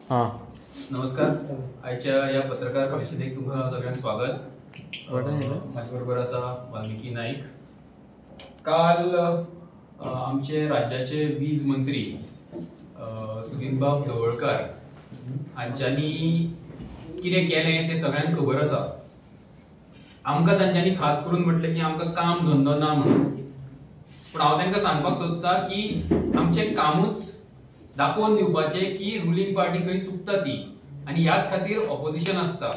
हां नमस्कार. आजच्या या पत्रकार परिषदेक तुमकां सगळ्यांक स्वागत. माझ्या बरोबर आसा वाल्मिकी नाईक. काल आमचे राज्याचे वीज मंत्री सुदीनबाब ढवळकार हांच्यांनी कितें केलें तें सगळ्यांक खबर आसा. आमकां तांच्यांनी खास करून म्हटलें की आमकां काम धंदो ना म्हणून, पूण हांव तांकां सांगपाक सोदतां की आमचें कामूच दाखोवन दिवपाचें की रुलिंग पार्टी खंय चुकता ती, आनी ह्याच खातीर ऑपोजिशन आसता.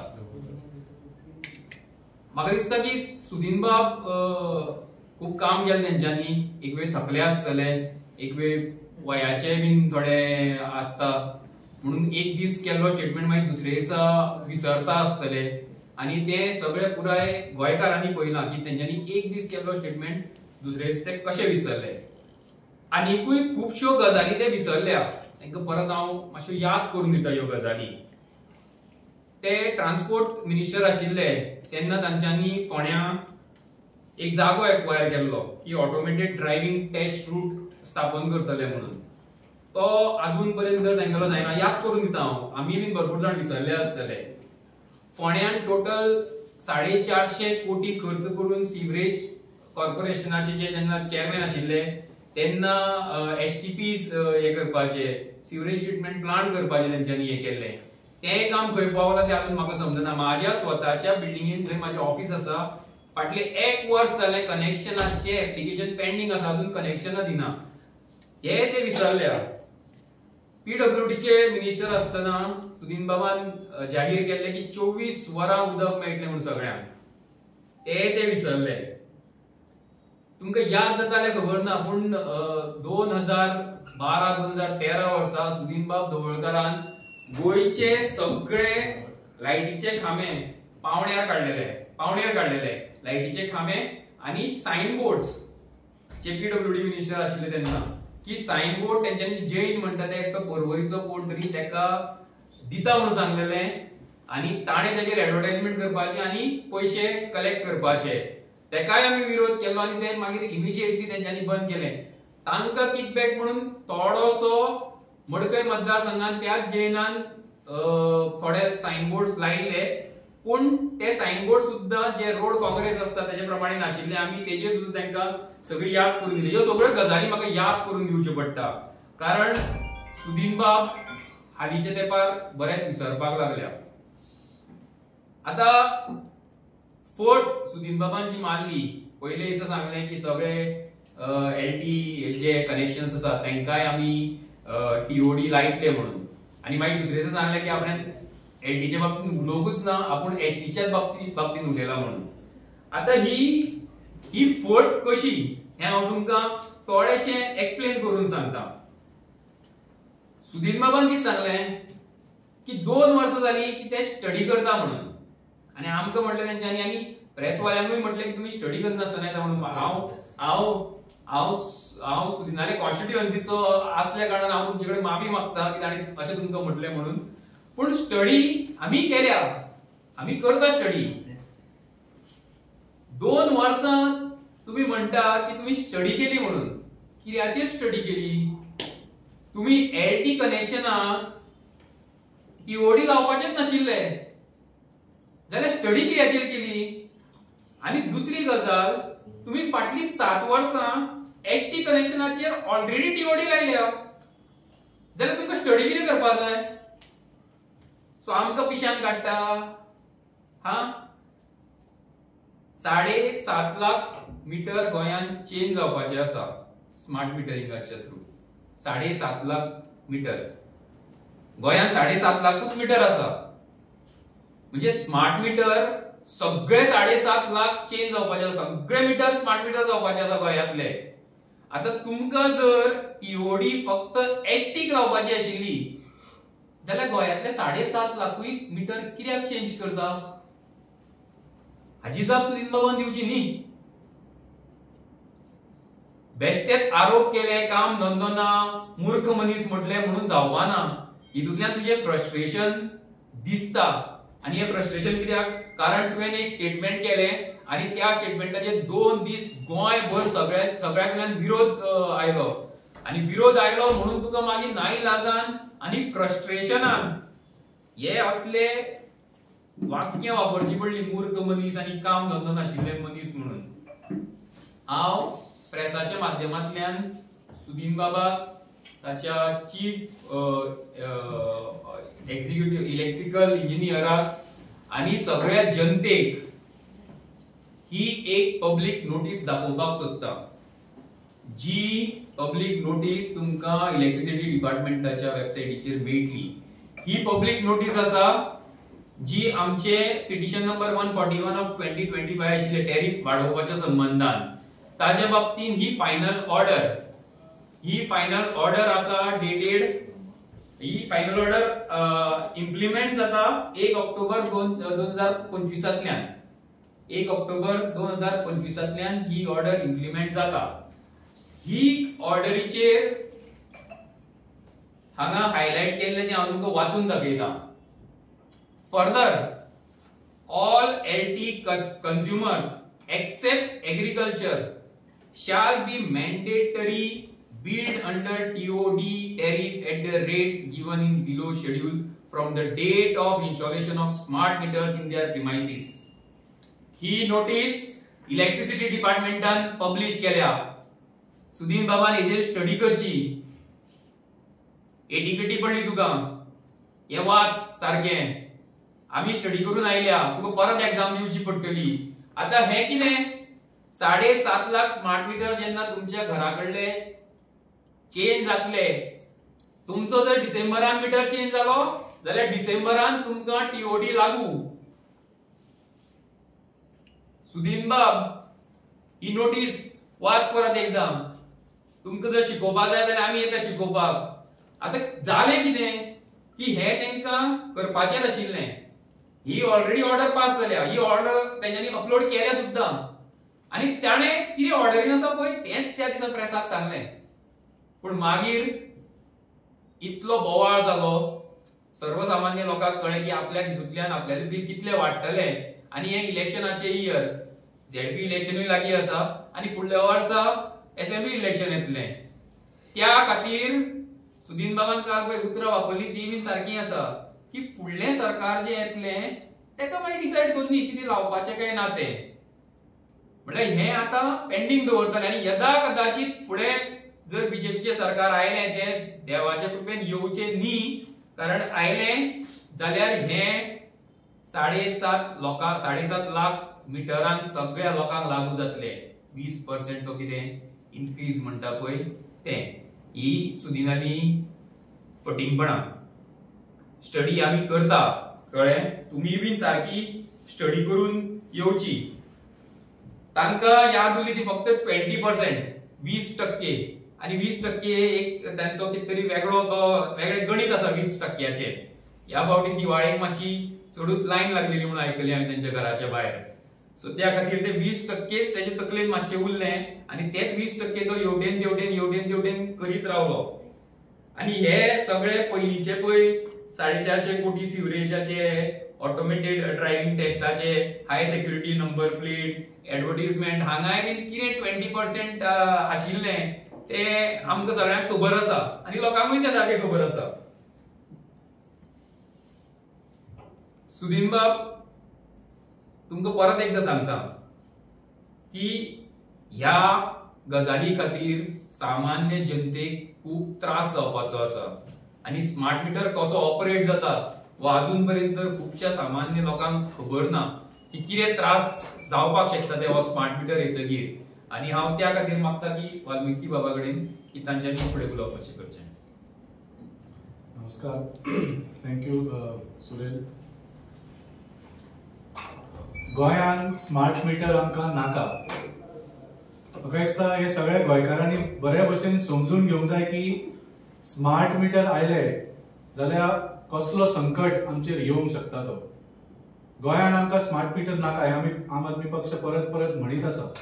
म्हाका दिसता की सुदीनबाब खूब काम केलें तेंच्यांनी. एक वेळ थकले आसतले, एक वेळ वयाचे बीन थोडे आसता म्हणून एक दीस केल्लो स्टेटमेंट मागीर दुसरे दिसा विसरता आसतले, आनी ते सगळे पुराय गोंयकारांनी पळयलां की तेंच्यांनी एक दीस केल्लो स्टेटमेंट दुसरे दीस ते कशे विसरले. आनीकूय खुबश्यो गजाली ते विसरल्या. तांकां परत हांव मातश्यो याद करून दिता ह्यो गजाली. ते ट्रान्सपोर्ट मिनिस्टर आशिल्ले तेन्ना तांच्यांनी फोंड्या एक जागो एक्वायर केल्लो की ऑटोमेटेड ड्रायव्हिंग टेस्ट रूट स्थापन करतले म्हणून. तो अजून पर्यंत तांगेलो जायना. याद करून दिता हांव, आमी बीन भरपूर जाण विसरले आसतले. फोंड्यान टोटल 450 कोटी खर्च करून सिवरेज कॉर्पोरेशनाचे जे जेन्ना चेअरमॅन आशिल्ले तेन्ना एसटीपीज हे करपाचे, सिवरेज ट्रीटमेंट प्लांट करपाचे तेंच्यांनी हे केल्ले. तें काम खंय पावलां तें अजून म्हाका समजना. म्हाज्या स्वताच्या बिल्डिंगेन जंय म्हाजें ऑफिस आसा, फाटले 1 वर्स जालें कनेक्शनाचे एप्लिकेशन पेंडिंग आसा, अजून कनेक्शनां दिना. हे ते विसरल्या. पीडब्ल्यूडीचे मिनिस्टर आसतना सुदीनबाबान जाहीर केल्लें की 24 वरां उदक मेळटलें म्हणून सगळ्यांक. ते विसरले. तुमकां याद जाता जाल्यार खबर ना, पूण 2012-2013 वर्सा सुदीनबाब ढवळकारान गोंयचे सगळे लायटीचे खांबे पावण्यार काडलेले लायटीचे खांबे आनी सायन बोर्ड्स. जे पीडब्ल्यूडी मिनिस्टर आशिल्ले तेन्ना की सायन बोर्ड तेंच्यांनी जैन म्हणटा ते एकटो परवरीचो कोण तरी तेका दिता म्हणून सांगलेले, आनी ताणें तेजेर एडवर्टायजमेंट करपाचे आनी पयशे कलेक्ट करपाचे. तेकाय आमी विरोध केलो आनी ते मागीर इमिजिएटली तेंच्यांनी बंद केलें. तांकां किकबॅक म्हणून थोडोसो मडकय मतदारसंघात त्याच जैनान थोडे सायन बोर्ड्स लायिल्ले, पूण ते सायन बोर्ड सुद्दां जे रोड काँग्रेस आसता तेजे प्रमाणे नाशिल्ले. आमी तेजेर सुद्दां तांकां सगळी याद करून दिली. ह्यो सगळ्यो गजाली म्हाका याद करून दिवच्यो पडटा, कारण सुदीनबाब हालींच्या तेंपार बरेच विसरपाक लागल्या. आता फोर्ट सुदीनबाबान जी मारली, पयले दिसा सांगलें की सगळे एलटी जे कनेक्शन्स आसा तांकांय आमी टीओडी लायतले म्हणून, आनी मागीर दुसरे दिसा सांगलें की आपण एलटीच्या बाबतीत उलोवंकूच ना, आपूण एसटीच्याच बाबतीत उलयला म्हणून. आता ही फोर्ट कशी हें हांव तुमकां थोडेशें एक्सप्लेन करून सांगता. सुदीनबाबान कितें सांगलें की 2 वर्सां जालीं की ते स्टडी करता म्हणून, आनी आमकां म्हटलें तेंच्यांनी आनी प्रेसवाल्यांकूय म्हटलें की तुमी स्टडी करनासतना येता म्हणून. हांव सुदीनाले कॉन्स्टिट्युएन्सीचो आसल्या कारणान हांव तुमचे कडेन माफी मागता की ताणें अशें तुमकां म्हटलें म्हणून. पूण स्टडी आमी केल्या, आमी करता स्टडी. 2 वर्सां तुम्ही म्हणटा की तुम्ही स्टडी केली म्हणून. कित्याचेर स्टडी केली? तुम्ही एलटी कनेक्शनाक टीओडी लावपाचेच नाशिल्ले जाल्यार स्टडी कित्याचेर केली? आनी दुसरी गजाल, तुम्ही फाटली 7 वर्सां एसटी कनेक्शनाचेर ऑलरेडी टीओडी लायल्या, जाल्यार तुमकां स्टडी कितें करपाक जाय? सो आमकां पिशान काडटा. 7.5 लाख मीटर गोंयान चेंज जावपाचे आसा स्मार्ट मिटरिंगाच्या थ्रू. 7.5 लाख मीटर गोंयान 7.5 लाखूच मीटर आसा. म्हणजे स्मार्ट मीटर सगळे 7.5 लाख चेंज जावपाचे आसा. सगळे मीटर स्मार्ट मीटर जावपाचे आसा गोंयांतले. आता तुमकां जर टीओडी फक्त एसटीक लावपाची आशिल्ली जाल्यार गोंयांतले 7.5 लाखूय मीटर कित्याक चेंज करता? हाजी जाप सुदीनबाबान दिवची न्ही. बेश्टेच आरोप केले, काम धंदो ना, मूर्ख मनीस म्हटले म्हणून जावपाना. हितूंतल्यान तुजें फ्रस्ट्रेशन दिसता. आनी हे फ्रस्ट्रेशन कित्याक? कारण तुवें एक स्टेटमेंट केलें आनी त्या स्टेटमेंटाचे 2 दीस गोंयभर सगळ्याकडल्यान विरोध आयलो. आणि विरोध आयलो म्हणून तुका मागीर नाईलाजान आणि फ्रस्ट्रेशनान हे असले वाक्य वापरची पडली मूर्ख मनीस आणि काम धंदो नाशिल्ले मनीस म्हणून. हांव प्रेसाच्या माध्यमांतल्यान सुदीन बाबा ताच्या चीफ एक्झिक्युटिव्ह इलेक्ट्रिकल इंजिनियराक आणि सगळ्या जनतेक ही एक पब्लिक नोटीस दाखोवपाक सोदता. जी पब्लिक नोटीस तुमकां इलेक्ट्रिसिटी डिपार्टमेंटाच्या वेबसायटीचेर मेळटली. ही पब्लिक नोटीस आसा जी आमचे पिटिशन नंबर 141 ऑफ 2025 आशिल्ले टॅरिफ वाडोवपाच्या संबंधान ताच्या बाबतीन ही फायनल ऑर्डर आसा डेटेड. ही फायनल ऑर्डर इम्प्लिमेंट जाता 1 ऑक्टोबर 2025 1 ऑक्टोबर 2025 ही ऑर्डर इम्प्लिमेंट जाता. ही ऑर्डरीचेर हांगा हायलाइट केल्ले ते हांव तुमकां वाचून दाखयता. Further all LT consumers except agriculture shall be mandatory billed under TOD tariff at the rates given in below schedule from the date of installation of smart meters in their premises. ही notice electricity डिपार्टमेंटान publish केल्या. सुदीन बाबान हेजेर study करची. एटिकेटी पडली तुका हे watch सारखें. आम्ही study करून आयल्या तुका परत एग्जाम दिवची पडटली. आता हे कितें 7.5 लाख स्मार्ट मीटर जेन्ना तुमच्या घराकडले चेंज जातले, तुमचो जर डिसेंबरान मीटर चेंज जालो जाल्यार डिसेंबरान तुमकां टीओडी लागू. सुदीन बाब ही नोटीस वाच परत एकदा. तुमकां जर शिकोवपाक जाय जाल्यार आमी येता शिकोवपाक. आता जालें कितें की हे तांकां करपाचें आशिल्लें. ही ऑलरेडी ऑर्डर पास जाल्या. ही ऑर्डर तेंच्यांनी अपलोड केल्या सुद्दां आणि त्याने कितें ऑर्डरीन आसा पळय तेच त्या दिसा प्रेसाक सांगलें. पूण मागीर इतलो बोवाळ जालो, सर्वसामान्य लोकांक कळ्ळें की आपल्या हितूंतल्यान आपल्याले बील कितले वाडटले. आणि हे इलेक्शनाचे इयर झेडपी इलेक्शनूय लागीं आसा आणि फुडल्या वर्सा असेंब्ली इलेक्शन येतलें. त्या खातीर सुदीन बाबान काल पळय उतरां वापरली ती बी सारकी आसा की फुडलें सरकार जे येतलें तेका मागीर डिसायड कोन्नी कितें लावपाचें काय ना तें. म्हळ्यार हें आतां पेंडिंग दवरतले आणि यदा कदाचित फुडें जर बीजेपीचे सरकार आयलें ते देवाच्या कृपेन येवचें न्ही. कारण आयलें जाल्यार हें 7.5 लाख मिटरांक सगळ्या लोकांक लागू जातले. 20% तो कितें इन्क्रीज म्हणटा पळय तें. ही सुदिनाली फटिंगपणां. स्टडी आमी करता कळ्ळें. तुमी बीन सारकी स्टडी करून येवची. तांकां याद उरली ती फक्त 20% 20% आणि 20% एक तांचो कितें तरी वेगळें गणित आसा 20%चे. ह्या फावटी दिवाळेक मातशी चडूच लायन लागलेली म्हणून आयकली हांवें तेंच्या घराच्या भायर. सो त्या खातीर ते 20%च तेजे तकलेन मातशें उरलें आणि तेच 20% तो हेवटेन तेवटेन करीत रावलो. आणि हे सगळे पयलींचे पळय 450 कोटी सिवरेजाचे, ऑटोमेटेड ड्रायव्हिंग टेस्टाचे, high security number plate, advertisement हांगाय बीन कितें 20% आशिल्लें ते आमकां सगळ्यांक खबर आसा आणि लोकांकूय ते सारकें खबर आसा. सुदीन बाब तुमकां परत एकदा सांगता की ह्या गजाली खातीर सामान्य जनतेक खूप त्रास जावपाचो आसा. आणि स्मार्ट मीटर कसो ऑपरेट जाता वा अजून पर्यंत खुबशा सामान्य लोकांक खबर ना की कितें त्रास जावपाक शकता ते हो स्मार्ट मीटर येतकीर. आणि हांव त्या खातीर मागता की वाल्मिकी बाबा कडेन की तांच्यांनी फुडें उलोवपाचें करचें. नमस्कार. थँक्यू सुरेल. गोंयांत स्मार्ट मीटर आमकां नाका. म्हाका दिसता हे सगळ्या गोंयकारांनी बरे भशेन समजून घेवंक जाय की स्मार्ट मीटर आयले जाल्यार कसलो संकट आमचेर येवंक शकता तो. गोंयांत आमकां स्मार्ट मीटर नाका हे आमी आम आदमी पक्ष परत परत म्हणीत आसा.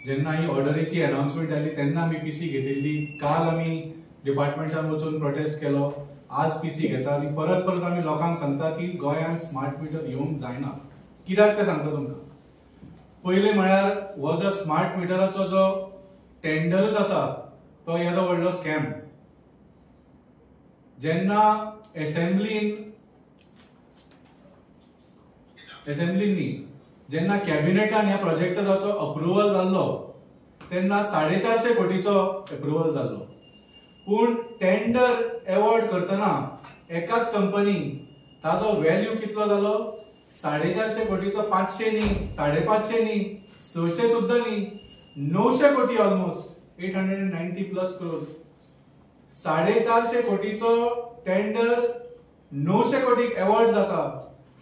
जेन्ना ही ऑर्डरीची अनाउन्समेंट जाली तेन्ना आमी पीसी घेतिल्ली. काल आमी डिपार्टमेंटान वचून प्रोटेस्ट केलो. आज पीसी घेता आनी परत परत आमी लोकांक सांगता की गोंयांत स्मार्ट मीटर येवंक जायना. कित्याक ते सांगता तुमकां. पयलें म्हळ्यार हो जो स्मार्ट मिटराचो जो टेंडरच आसा तो येदो व्हडलो स्कॅम. जेन्ना असेंब्लीनी जेन्ना कॅबिनेटान ह्या प्रोजेक्टाचो अप्रुव्हल जाल्लो तेन्ना 450 कोटीचो अप्रुव्हल जाल्लो. पूण टेंडर अवॉर्ड करतना एकाच कंपनी ताजो व्हॅल्यू कितलो जालो 450 कोटीचो 500 न्ही 550 न्ही 600 सुद्धा न्ही 900 कोटी ऑलमोस्ट 890+ crores. 450 कोटीचो टेंडर 900 कोटीक अवॉर्ड जाता.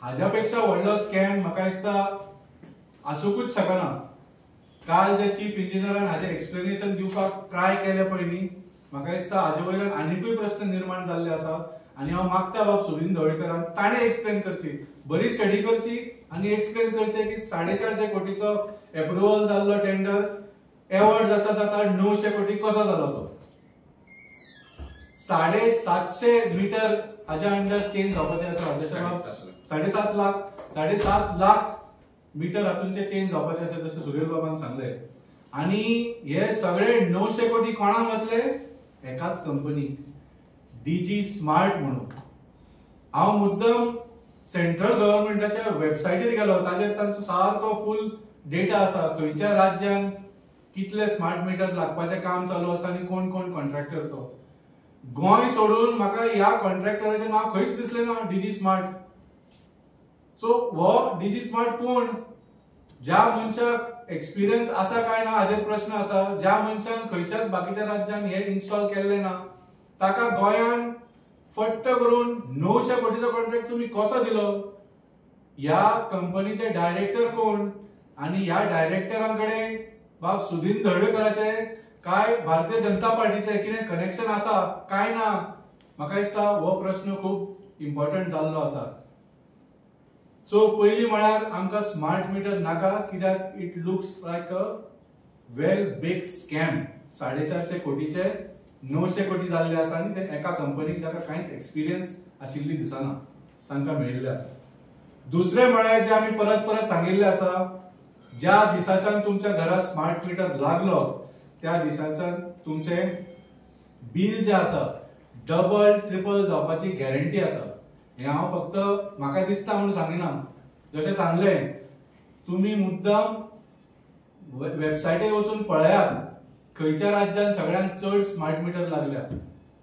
हाज्या पेक्षा व्हडलो स्कॅम म्हाका दिसता आसूंकूच शकना. काल जे चीफ इंजिनियरान हाजे एक्सप्लेनेशन दिवपाक ट्राय केले पयली म्हाका दिसता हाजे वयल्यान आनीकूय प्रश्न निर्माण जाल्ले आसा आनी हांव मागता बाब सुनील ढवळीकरान ताणें एक्सप्लेन करची, बरी स्टडी करची आनी एक्सप्लेन करचे की 450 कोटीचो अप्रुव्हल जाल्लो टेंडर अवॉर्ड जाता जाता 900 कोटी कसो जालो तो. 750 मीटर हाज्या अंडर चेंज जावपाचे आसा. जशें 7.5 लाख मीटर हातूंचे चेंज जावपाचे आसा जशें सुरेश बाबान सांगले. आनी हे सगळे 900 कोटी कोणाक वतले? एकाच कंपनीक डीजी स्मार्ट म्हणून. हांव मुद्दम सेंट्रल गव्हर्नमेंटाच्या वेबसायटीर गेलो, ताजेर तांचो सारको फुल डेटा आसा खंयच्या राज्यान कितले स्मार्ट मीटर लागपाचें काम चालू आसा आनी कोण कोण कॉन्ट्रॅक्टर तो. गोंय सोडून म्हाका ह्या कॉन्ट्रॅक्टराचें नांव खंयच दिसलें ना डीजी स्मार्ट. सो हो डीजी स्मार्ट कोण? ज्या मनशाक एक्सपिरियन्स आसा काय ना हाजेर प्रश्न आसा. ज्या मनशान खंयच्याच बाकीच्या राज्यान हे इन्स्टॉल केल्ले ना ताका गोंयान फट्ट करून 900 कोटीचो कॉन्ट्रॅक्ट तुम्ही कसो दिलो? ह्या कंपनीचे डायरेक्टर कोण आणि ह्या डायरेक्टरांकडे बाब सुदीन ढवळीकराचे काय भारतीय जनता पार्टीचे कितें कनेक्शन आसा काय ना? म्हाका दिसता हो प्रश्न खूप इम्पॉर्टंट जाल्लो आसा. सो पयली म्हळ्यार आमकां स्मार्ट मीटर नाका कित्याक it looks like a well baked scam. 450 कोटीचे 900 कोटी जाल्ले आसा आनी ते एका कंपनीक जाका कांयच एक्सपिरियन्स आशिल्ली दिसना तांकां मेळिल्ले आसा. दुसरे म्हळ्यार जे आमी परत परत सांगिल्ले आसा, ज्या दिसाच्यान तुमच्या घरात स्मार्ट मीटर लागलो त्या दिसाच्यान तुमचे बिल जे आसा डबल ट्रिपल जावपाची गॅरंटी आसा. हे हांव फक्त म्हाका दिसता म्हणून सांगिना. जशें सांगले तुम्ही मुद्दाम वेबसायटीर वचून पळयात खंयच्या राज्यान सगळ्यांत चड स्मार्ट मीटर लागल्या.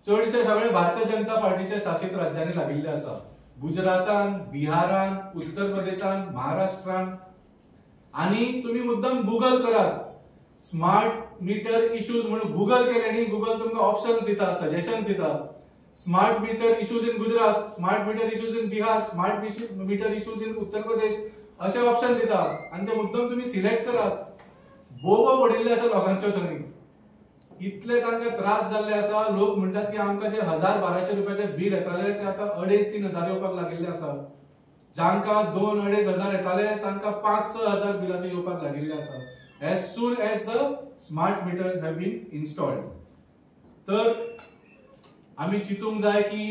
चडशे सगळे भारतीय जनता पार्टीच्या शासित राज्यांनी लागिल्ले आसा. गुजरातान, बिहारान, उत्तर प्रदेशान, महाराष्ट्रान. आणि तुम्ही मुद्दाम गुगल करात स्मार्ट मीटर इश्यूज म्हणून गुगल केले न्ही, गुगल तुमकां ऑप्शन्स दिता, सजेशन्स दिता. Smart meter issues in Gujarat, smart meter issues in Bihar, smart meter issues in Uttar Pradesh असे ऑप्शन दिता आणि ते मुद्दाम तुम्ही सिलेक्ट करात. बोबो पडिल्ले आसा लोकांच्यो थंय. इतले तांकां त्रास जाल्ले आसा. लोक म्हणटात की आमकां जे 1000-1200 रुपयाचे बिल येताले ते आता 2,500-3,000 हजार येवपाक लागिल्ले आसा. जांकां 2,000-2,500 हजार येताले तांकां 5,000-6,000 हजार बिलाचे येवपाक लागिल्ले आसा. as soon as the smart meters have been installed. तर आम्ही चिंतूंक जाय की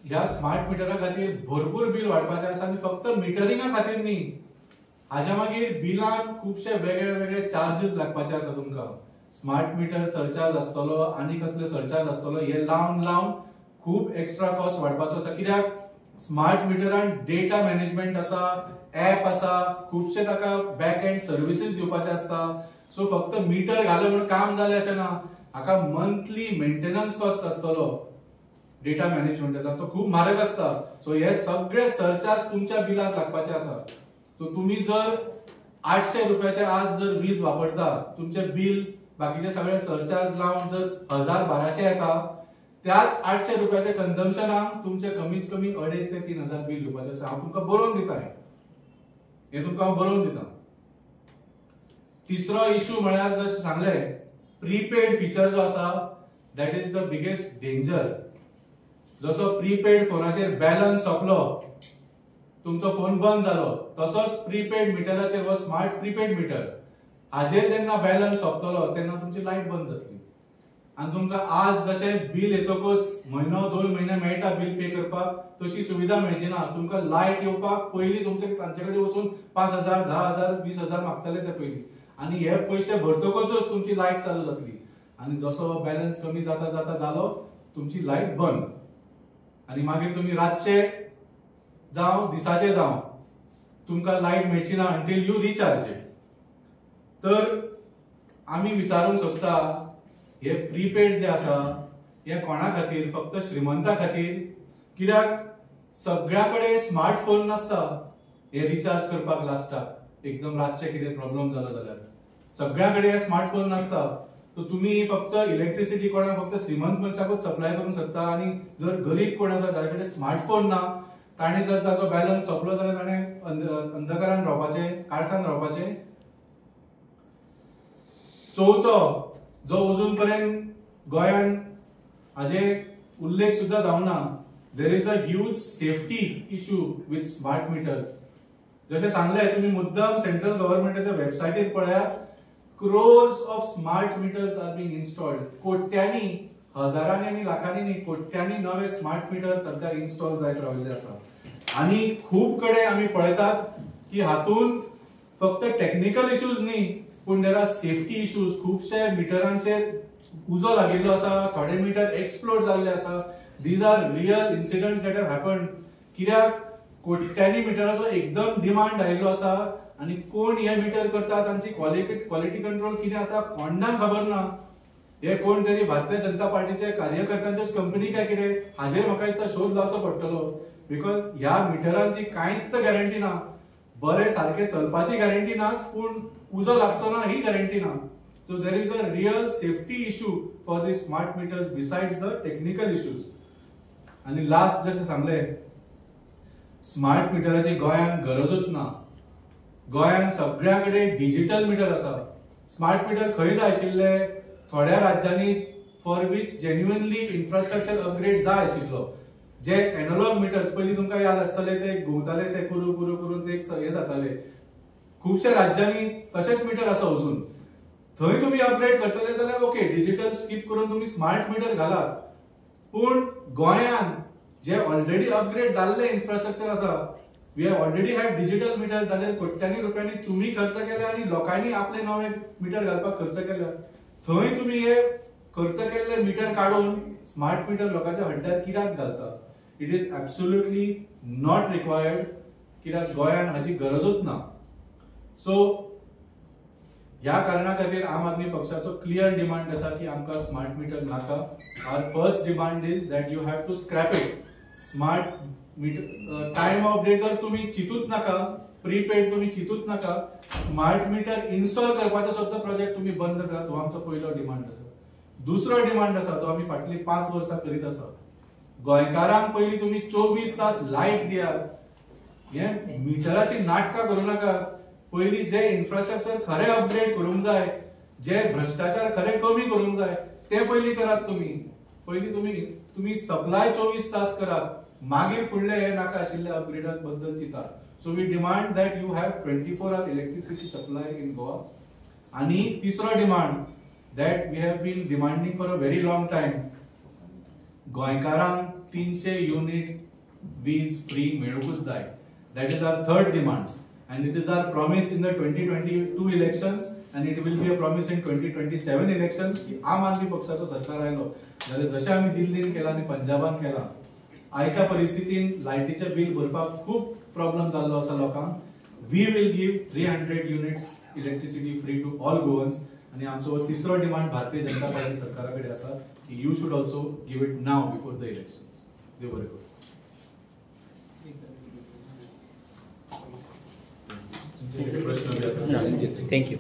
ह्या स्मार्ट मिटरा खातीर भरपूर बिल वाडपाचें आसा आनी फक्त मिटरिंगा खातीर न्ही, हाज्या मागीर बिलान खुबशे वेगळे वेगळे चार्जेस लागपाचे आसा तुमकां. स्मार्ट मीटर सरचार्ज आसतलो आनी कसले सरचार्ज आसतलो, हे लावन लावन खूब एक्स्ट्रा कॉस्ट वाडपाचो आसा. कित्याक स्मार्ट मिटरान डेटा मॅनेजमेंट आसा, ऍप आसा, खुबशे ताका बॅक एंड सर्विसेस दिवपाचे आसता. सो फक्त मीटर घालो म्हणून काम जालें अशें ना. हाका मंथली मेंटेनन्स कॉस्ट आसतलो डेटा मॅनेजमेंटाचा, तो खूप म्हारग असता. सो हे सगळे सरचार्ज तुमच्या बिलाक लागपाचे आसा. सो तुम्ही जर 800 रुपयाचे आज जर वीज वापरता, तुमचे बिल बाकीचे सगळे सरचार्ज लावून जर 1000-1200 येता, त्याच 800 रुपयाचे कन्झम्पशनाक तुमचे कमीच कमी 2,500 ते 3,000 बिल दिवपाचे आसा. हांव तुमकां बरोवन दिता, हे तुमकां हांव बरोवन दिता. तिसरो इश्यू म्हळ्यार जशें सांगले प्रीपेड फीचर जो आसा, that is the biggest danger. जसो प्रीपेड फोनाचेर बॅलन्स सोंपलो, तुमचो फोन बंद जालो, तसोच प्रीपेड मिटराचेर व स्मार्ट प्रीपेड मीटर हाजेर जेन्ना बॅलन्स सोंपतलो तेन्ना तुमची लायट बंद जातली. आनी तुमकां आज जशें बिल येतकच म्हयनो 2 म्हयने मेळटा बिल पे करपाक, तशी सुविधा मेळची ना. तुमकां लायट येवपाक पयलीं तुमचे तांचे कडेन वचून 5,000, 10,000, 20,000 मागतले ते पयलीं, आनी हे पयशे भरतकच तुमची लायट चालू जातली. आणि जसो बॅलन्स कमी जाता जाता जालो तुमची लाईट बंद आणि मागीर तुम्ही रातचे जावं दिसाचे जावं तुमकां लाईट मेळची ना अंटील यू रिचार्ज इट. तर आम्ही विचारूंक सोदता हे प्रीपेड जे आसा हे कोणा खातीर फक्त श्रीमंता खातीर, कित्याक सगळ्याकडे स्मार्टफोन नासता हे रिचार्ज करपाक लास्टाक एकदम रातचे कितें प्रॉब्लेम जालो जाल्यार सगळ्याकडे हे स्मार्टफोन नासता. तर तुम्ही फक्त इलेक्ट्रिसिटी कोणाक फक्त श्रीमंत मनशाकूच सप्लाय करूंक शकता आणि जर गरीब कोण आसा जाचे कडेन स्मार्टफोन ना ताणे जर ताचो बॅलन्स सोंपलो जाल्यार ताणे अंधकारान रावपाचे, काळखान रावपाचे. चौथो जो अजून पर्यंत गोंयान हाजे उल्लेख सुद्धा जावं ना, देर is a huge safety issue with smart metres. जसे सांगले तुम्ही मुद्दाम सेंट्रल गव्हर्नमेंटाच्या वेबसायटीर पळयात, crores of smart meters are being installed. कोट्यांनी, हजारांनी आणि लाखांनी नाही, कोट्यांनी नवे स्मार्ट मीटर सध्या इन्स्टॉल जायत राविल्ले आसा. आणि खूप कडे आम्ही पळयतात की हातून फक्त टेक्निकल इश्यूज न्ही पण देर आर सेफ्टी इश्यूज. खूपशे मिटरांचे उजो लागिल्लो आसा, थोडे मिटर एक्सप्लोड जाल्ले आसा. These are real incidents that have happened. कित्याक कोट्यांनी मिटराचो एकदम डिमांड आयिल्लो आसा आणि कोण हे मीटर करता तांची क्वालिटी कंट्रोल कितें आसा कोणाक खबर ना. हे कोण तरी भारतीय जनता पार्टीचे कार्यकर्त्यांचीच कंपनी काय कितें हाजेर म्हाका दिसता शोध लावचो पडटलो. बिकॉज ह्या मिटरांची कांयच गॅरंटी ना, बरे सारखे चलपाची गॅरंटी ना, पण उजो लागचो ना ही गॅरंटी ना. So there is a real safety issue for the smart meters besides the technical issues. आणि लास्ट जसे सांगले, स्मार्ट मिटराची गोंयान गरजूच ना. गोंयान सगळ्याकडे डिजिटल मीटर आसा. स्मार्ट मीटर खंय जाय आशिल्ले, थोड्या राज्यांनी for which genuinely infrastructure upgrade जाय आशिल्लो. जे एनालॉग मिटर्स पयलीं तुमकां याद आसतले ते घुंवताले ते कुरू कुरू करून ते हे जाताले. खुबशा राज्यांनी तशेच मीटर आसा अजून. थंय तुम्ही अपग्रेड करतले जाल्यार ओके, डिजिटल स्किप करून तुम्ही स्मार्ट मीटर घालात. पण गोंयान जे ऑलरेडी अपग्रेड जाल्ले इन्फ्रास्ट्रक्चर आसा, we have already have digital meters, जाल्यार कोट्यांनी रुपयांनी तुम्ही खर्च केले आणि लोकांनी आपले नवे मीटर घालपाक खर्च केला. थंय तुम्ही हे खर्च केल्ले मीटर काढून स्मार्ट मीटर लोकांच्या हड्ड्यार कित्याक घालता? It is absolutely not required. कित्याक गोंयान हाची गरजूच ना. सो ह्या कारणा खातीर आम आदमी पक्षाचो क्लियर डिमांड आसा की आमकां स्मार्ट मीटर नाका. Our first demand is that you have to scrap it. Smart meter time of day तर तुम्ही चितूच नाका, प्रीपेड तुम्ही चितूच नाका. स्मार्ट मीटर इन्स्टॉल करपाचो सुद्धा प्रोजेक्ट तुम्ही बंद करात, हो आमचो पयलो डिमांड आसा. दुसरो डिमांड आसा तो आम्ही फाटली 5 वर्सां करीत आसा. गोंयकारांक पयली तुम्ही 24 तास लायट दियात. हे मिटराची नाटकां करूं नाका. पयली जे इन्फ्रास्ट्रक्चर खरे अपग्रेड करूंक जाय, जे भ्रष्टाचार खरे कमी करूंक जाय ते पयली करात. पयली तुम्ही सप्लाय 24 तास करात, मागीर फुडले हे नाका आशिल्ले अपग्रेडा बद्दल चिंता. So we demand that you have 24 hour electricity supply in Goa. आणि तिसरो demand that we have been demanding for a very long time, गोंयकारांक 300 युनिट वीज फ्री मेळूकूच जाय. That is our third demand and it is our promise in the 2022 elections and it will be a promise in 2027 elections की आम आदमी पक्षाचो सरकार आयलो जाल्यार जशें आमी दिल्लीन केला आणि पंजाबान केला. आयच्या परिस्थितीन लायटीचे बिल भरपाक खूप प्रॉब्लेम जाल्लो आसा लोकांक. We will give 300 units electricity free to all Goans. आणि आमचो तिसरो डिमांड भारतीय जनता पार्टी सरकारा कडेन आसा की you should also give it now before the elections. देव बरें करूं. Thank you.